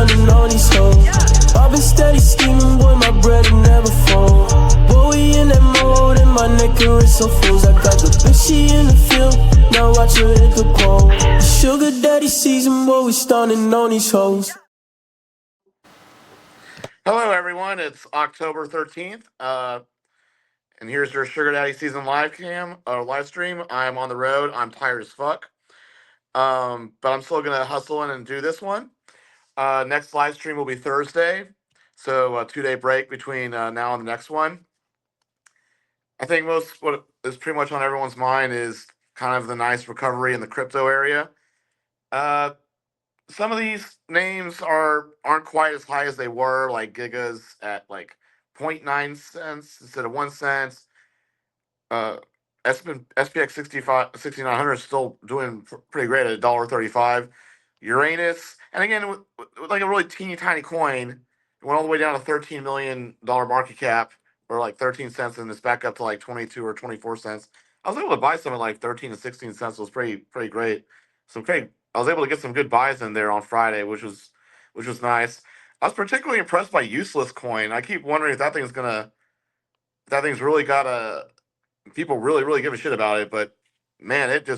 stunning on these hoes. I've been steady scheming, boy, my bread will never fold. Boy, we in that mode, and my neck and wrist so froze. I got the bitch, she in the field, now watch her hit the pole. Sugar daddy season, boy, we stunning on these hoes. Hello, everyone. It's October 13th, and here's your Sugar Daddy season live stream. I'm on the road. I'm tired as fuck, but I'm still gonna hustle in and do this one. Next live stream will be Thursday, so a 2 day break between now and the next one. I think most what is pretty much on everyone's mind is kind of the nice recovery in the crypto area. Uh, some of these names aren't quite as high as they were, like Gigas at like zero point 0.9 cents instead of 1 cent. Uh, SPX 6900 is still doing pretty great at $1.35. Uranus, and again, with like a really teeny tiny coin, it went all the way down to $13 million market cap, or like 13 cents, and it's back up to like 22 or 24 cents. I was able to buy some at like 13 to 16 cents. It was pretty great. I was able to get some good buys in there on Friday, which was nice. I was particularly impressed by Useless Coin. I keep wondering if that thing's really got a people really give a shit about it, but man, it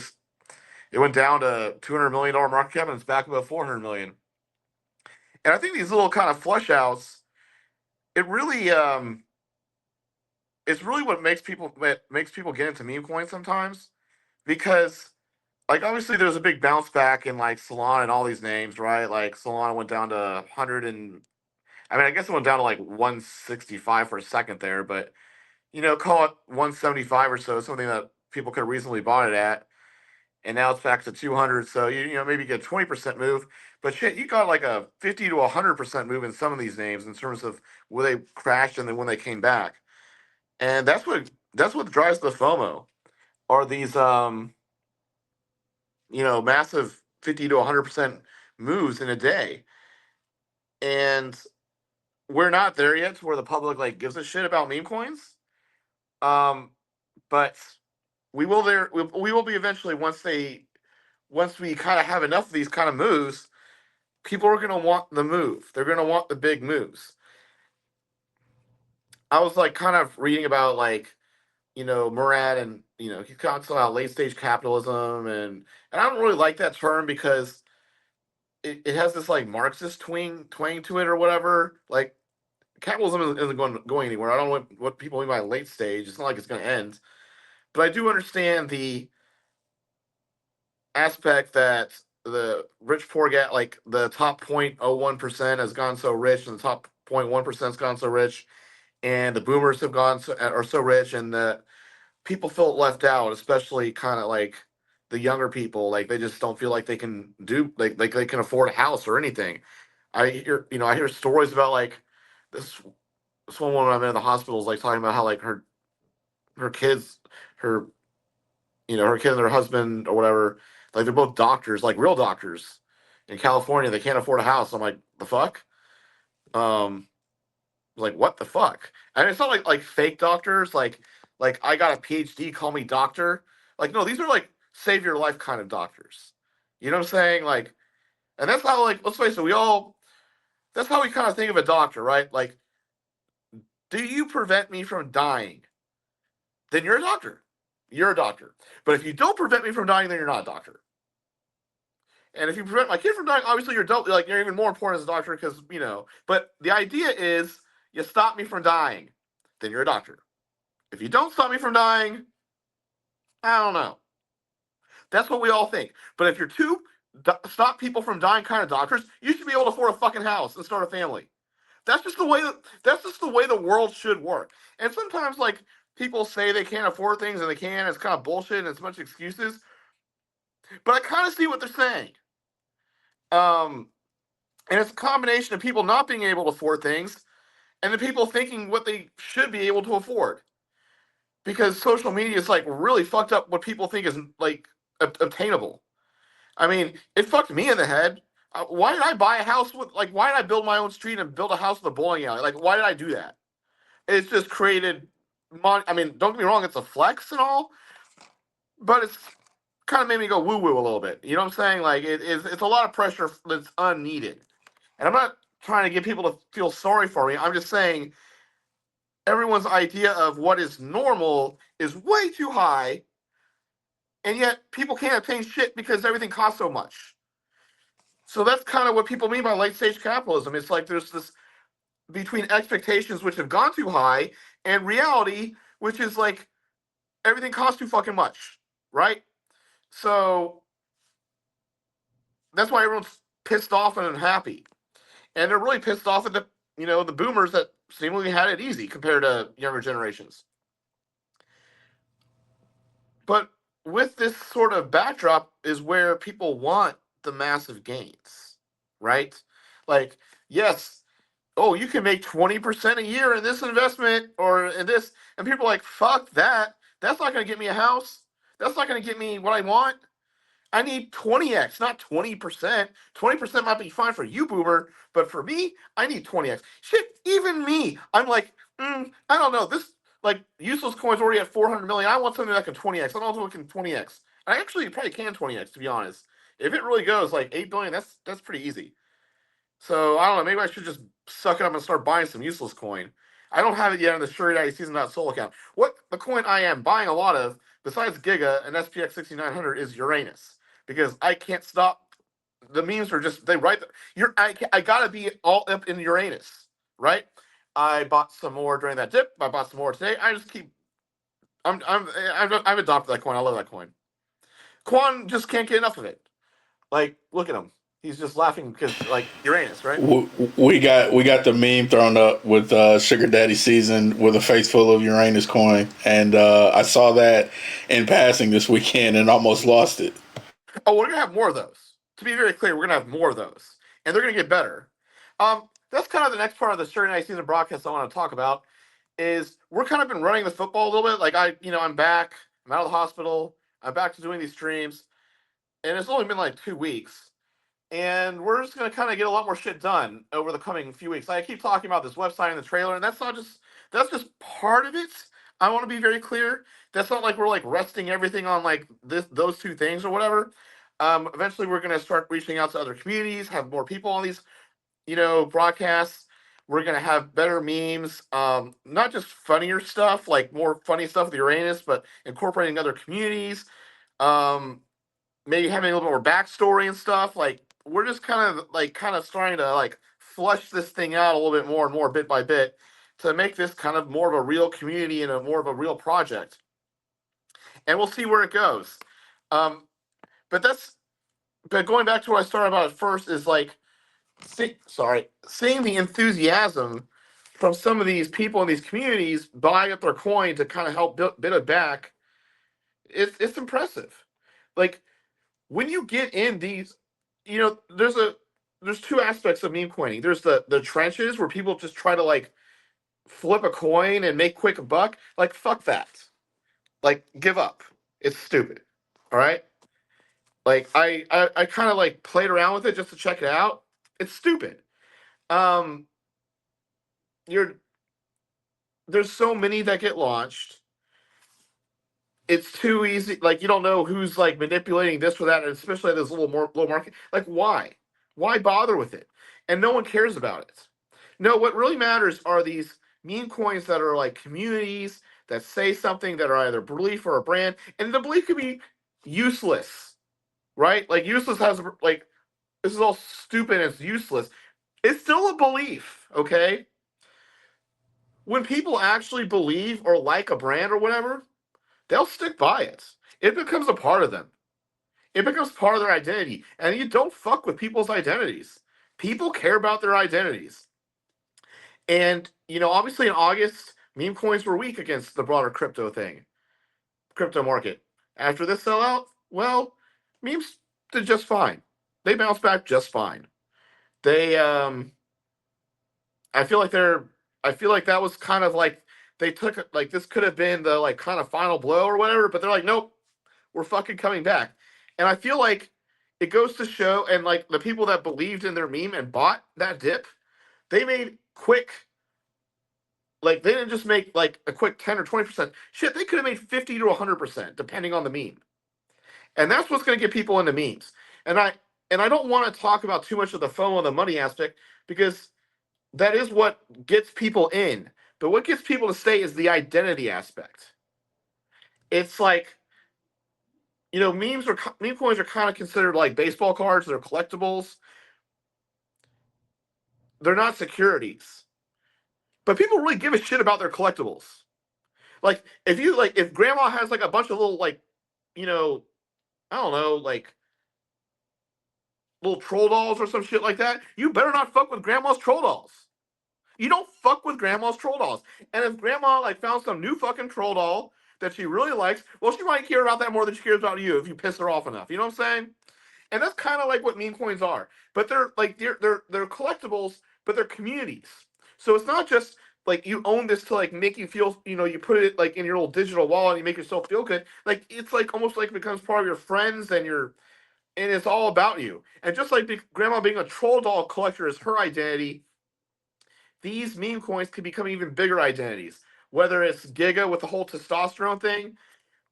went down to $200 million market cap and it's back above 400 million. And I think these little kind of flush outs, it really it's really what makes people get into meme coins sometimes, because like obviously there's a big bounce back in like Solana and all these names, right? Like Solana went down to 100 and I mean I guess it went down to like 165 for a second there, but call it 175 or so, something that people could have reasonably bought it at. And now it's back to 200. So maybe get a 20% move, but shit, you got like a 50 to 100% move in some of these names in terms of where they crashed and then when they came back. And that's what drives the FOMO, are these massive 50 to 100% moves in a day. And we're not there yet to where the public like gives a shit about meme coins. But we will be eventually, once we kind of have enough of these kind of moves. People are going to want the move. They're going to want the big moves. I was like kind of reading about like Murad, and he talks about late stage capitalism, and I don't really like that term because it has this like Marxist twang to it or whatever. Like capitalism isn't going anywhere. I don't know what people mean by late stage. It's not like it's going to end, but I do understand the aspect that the rich poor gap, like the top 0.01% has gone so rich, and the top 0.1% has gone so rich, and the boomers have gone are so rich, and the people feel left out, especially kind of like the younger people. Like they just don't feel like they can do like they can afford a house or anything. I hear stories about like this one woman I'm in the hospital is like talking about how like her kids, her her kid and her husband or whatever, like they're both doctors, like real doctors in California. They can't afford a house. I'm like, the fuck? Um, like what the fuck? And it's not like fake doctors, like I got a PhD, call me doctor. Like no, these are like save your life kind of doctors. You know what I'm saying? Like, and that's how like let's face it, that's how we kind of think of a doctor, right? Like, do you prevent me from dying? Then you're a doctor. You're a doctor. But if you don't prevent me from dying, then you're not a doctor. And if you prevent my kid from dying, obviously you're even more important as a doctor because But the idea is, you stop me from dying, then you're a doctor. If you don't stop me from dying, I don't know. That's what we all think. But if you're two stop people from dying kind of doctors, you should be able to afford a fucking house and start a family. That's just the way the world should work. And sometimes like people say they can't afford things and they can. It's kind of bullshit and it's a bunch of excuses. But I kind of see what they're saying. Um, and it's a combination of people not being able to afford things and the people thinking what they should be able to afford. Because social media is like really fucked up what people think is like obtainable. I mean, it fucked me in the head. Why did I buy a house with like? Why did I build my own street and build a house with a bowling alley? Like, why did I do that? It's just created. I mean, don't get me wrong, it's a flex and all, but it's kind of made me go woo woo a little bit. You know what I'm saying? Like, it's a lot of pressure that's unneeded. And I'm not trying to get people to feel sorry for me. I'm just saying everyone's idea of what is normal is way too high, and yet people can't obtain shit because everything costs so much. So that's kind of what people mean by late stage capitalism. It's like there's this between expectations which have gone too high and reality, which is like everything costs too fucking much, right? So that's why everyone's pissed off and unhappy, and they're really pissed off at the boomers that seemingly had it easy compared to younger generations. But with this sort of backdrop is where people want the massive gains, right? Like, yes, oh, you can make 20% a year in this investment or in this. And people are like, fuck that. That's not going to get me a house. That's not going to get me what I want. I need 20x, not 20%. 20% might be fine for you, boomer, but for me, I need 20x. Shit, even me, I'm like, I don't know. This, like, useless coins already at 400 million. I want something that can 20x. I don't know if it can 20x. I actually probably can 20x, to be honest. If it really goes like 8 billion, that's pretty easy. So I don't know. Maybe I should just suck it up and start buying some useless coin. I don't have it yet on the Shuri Daddy Season.Sol account. What the coin I am buying a lot of, besides Giga and SPX 6900, is Uranus because I can't stop. The memes are just they write. I gotta be all up in Uranus, right? I bought some more during that dip. I bought some more today. I just keep. I've adopted that coin. I love that coin. Quan just can't get enough of it. Like, look at him. He's just laughing because like Uranus, right? We got the meme thrown up with Sugar Daddy Season with a face full of Uranus coin, and I saw that in passing this weekend and almost lost it. Oh, we're gonna have more of those. To be very clear, we're gonna have more of those, and they're gonna get better. That's kind of the next part of the Saturday Night Season broadcast I want to talk about. Is we're kind of been running the football a little bit. Like I'm back. I'm out of the hospital. I'm back to doing these streams, and it's only been like 2 weeks, and we're just gonna kind of get a lot more shit done over the coming few weeks. I keep talking about this website and the trailer, and that's just part of it. I want to be very clear. That's not like we're like resting everything on like those two things or whatever. Eventually, we're gonna start reaching out to other communities, have more people on these broadcasts. We're gonna have better memes, not just funnier stuff, like more funny stuff with Uranus, but incorporating other communities. Um, Maybe having a little bit more backstory and stuff. Like we're just kind of starting to like flush this thing out a little bit more and more, bit by bit, to make this kind of more of a real community and a more of a real project. And we'll see where it goes. Um, but going back to what I started about at first is like, seeing the enthusiasm from some of these people in these communities buying up their coin to kind of help bid it back. It's impressive. Like when you get in these, there's two aspects of meme coining. There's the trenches where people just try to like flip a coin and make quick buck. Like fuck that. Like give up. It's stupid. All right. Like I kind of like played around with it just to check it out. It's stupid. Um, you're There's so many that get launched. It's too easy. Like you don't know who's like manipulating this or that, and especially at this little more low market. Like why? Why bother with it? And no one cares about it. No, what really matters are these meme coins that are like communities that say something that are either belief or a brand, and the belief could be useless, right? Like useless has like this is all stupid and it's useless. It's still a belief, okay? When people actually believe or like a brand or whatever, they'll stick by it. It becomes a part of them. It becomes part of their identity. And you don't fuck with people's identities. People care about their identities. And, obviously in August, meme coins were weak against the broader crypto market. After this sellout, well, memes did just fine. They bounced back just fine. They, I feel like that was kind of like they took it like this could have been the like kind of final blow or whatever, but they're like, nope, we're fucking coming back. And I feel like it goes to show, and like the people that believed in their meme and bought that dip, they made quick, like they didn't just make like a quick 10 or 20%. Shit, they could have made 50 to 100%, depending on the meme. And that's what's going to get people into memes. And And I don't want to talk about too much of the FOMO and the money aspect because that is what gets people in. But what gets people to stay is the identity aspect. It's like, meme coins are kind of considered like baseball cards. They're collectibles. They're not securities. But people really give a shit about their collectibles. Like if grandma has like a bunch of little I don't know, like little troll dolls or some shit like that, you better not fuck with grandma's troll dolls. You don't fuck with grandma's troll dolls. And if grandma like found some new fucking troll doll that she really likes, well, she might care about that more than she cares about you if you piss her off enough. You know what I'm saying? And that's kind of like what meme coins are. But they're collectibles, but they're communities. So it's not just like you own this to like make you feel, you put it like in your little digital wallet and you make yourself feel good. Like it's like almost like it becomes part of your friends and it's all about you. And just like grandma being a troll doll collector is her identity, these meme coins can become even bigger identities. Whether it's Giga with the whole testosterone thing,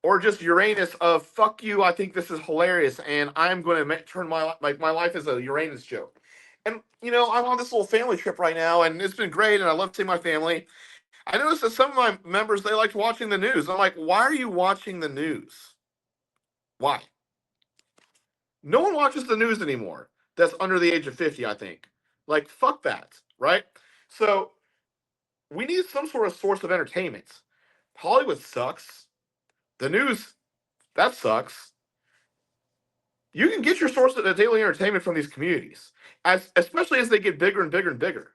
or just Uranus of fuck you, I think this is hilarious, and I'm going to turn my life as a Uranus joke. And I'm on this little family trip right now, and it's been great, and I love seeing my family. I noticed that some of my members they liked watching the news. I'm like, why are you watching the news? Why? No one watches the news anymore. That's under the age of 50, I think. Like, fuck that, right? So we need some sort of source of entertainment. Hollywood sucks. The news, that sucks. You can get your source of daily entertainment from these communities, especially as they get bigger and bigger and bigger.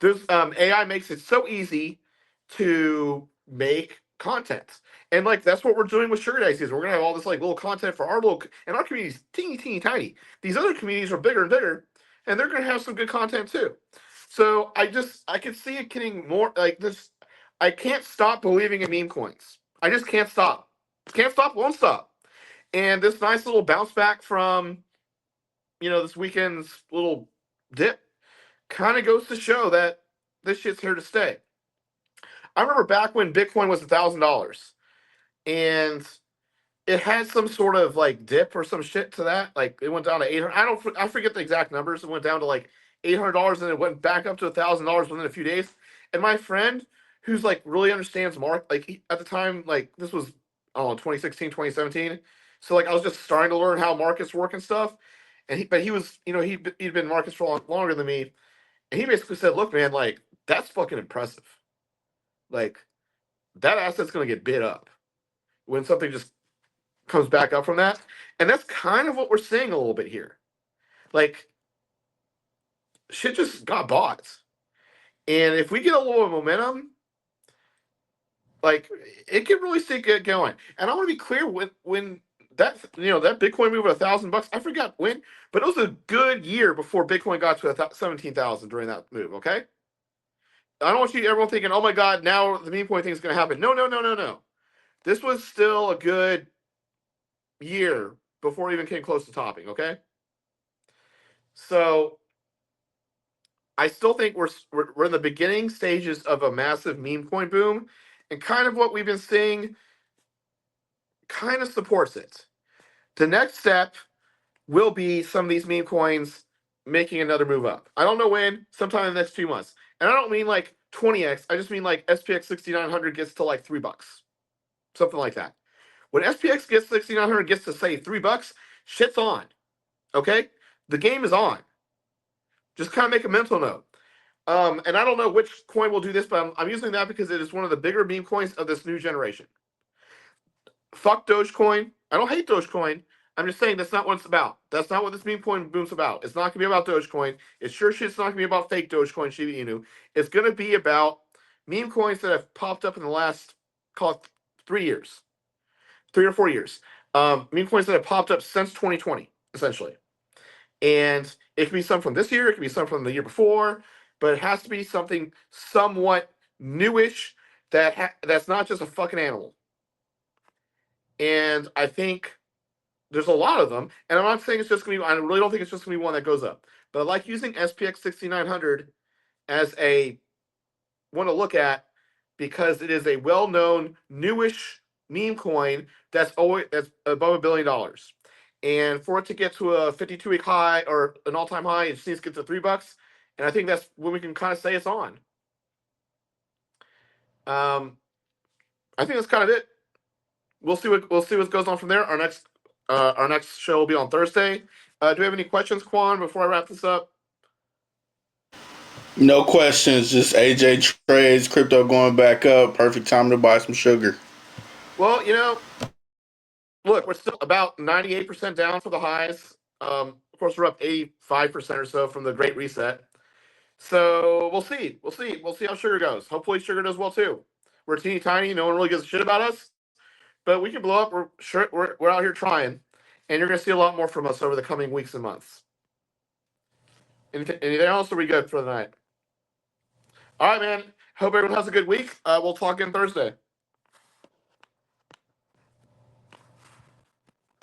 There's AI makes it so easy to make content, and like that's what we're doing with Sugar Daddy. We're gonna have all this like little content for our little, and our community's teeny teeny tiny. These other communities are bigger and bigger, and they're gonna have some good content too. So I can see it getting more like this. I can't stop believing in meme coins. I just can't stop. Can't stop, won't stop. And this nice little bounce back from, this weekend's little dip kind of goes to show that this shit's here to stay. I remember back when Bitcoin was $1,000 and it had some sort of like dip or some shit to that. Like it went down to 800. I forget the exact numbers. It went down to like $800 and it went back up to $1,000 within a few days. And my friend, who's like really understands at the time, like this was, I don't know, 2016, 2017. So like I was just starting to learn how markets work and stuff. But he was, he'd been in markets for longer than me. And he basically said, look, man, like that's fucking impressive. Like that asset's going to get bid up when something just comes back up from that. And that's kind of what we're seeing a little bit here. Like shit just got bought. And if we get a little momentum, like it can really get going. And I want to be clear when that that Bitcoin move at $1,000, I forgot when, but it was a good year before Bitcoin got to 17,000 during that move. Okay, I don't want everyone thinking, oh my god, now the meme coin thing is going to happen. No. This was still a good year before it even came close to topping. Okay, so I still think we're in the beginning stages of a massive meme coin boom, and kind of what we've been seeing kind of supports it. The next step will be some of these meme coins making another move up. I don't know when, sometime in the next few months. And I don't mean like 20x, I just mean like SPX 6900 gets to like $3. Something like that. When SPX gets 6900 gets to say $3, shit's on. Okay? The game is on. Just kind of make a mental note. And I don't know which coin will do this, but I'm using that because it is one of the bigger meme coins of this new generation. Fuck Dogecoin. I don't hate Dogecoin. I'm just saying that's not what it's about. That's not what this meme coin boom's about. It's not going to be about Dogecoin. It's sure shit's not going to be about fake Dogecoin, Shiba Inu. It's going to be about meme coins that have popped up in the last, call it 3 years. 3 or 4 years. Meme coins that have popped up since 2020, essentially. And it can be some from this year. It can be some from the year before. But it has to be something somewhat newish that's not just a fucking animal. And I think there's a lot of them. And I'm not saying it's just going to be, I really don't think it's just going to be one that goes up. But I like using SPX 6900 as a one to look at because it is a well-known, newish meme coin that's above $1 billion. And for it to get to a 52-week high or an all-time high, it just needs to get to $3. And I think that's when we can kind of say it's on. I think that's kind of it. We'll see what goes on from there. Our next show will be on Thursday. Do we have any questions, Quan, before I wrap this up? No questions. Just AJ trades, crypto going back up. Perfect time to buy some sugar. Well, look, we're still about 98% down for the highs. Of course, we're up 85% or so from the Great Reset. So we'll see. We'll see how sugar goes. Hopefully, sugar does well too. We're teeny tiny. No one really gives a shit about us, but we can blow up. We're out here trying, and you're going to see a lot more from us over the coming weeks and months. Anything else? Or are we good for the night? All right, man. Hope everyone has a good week. We'll talk again Thursday.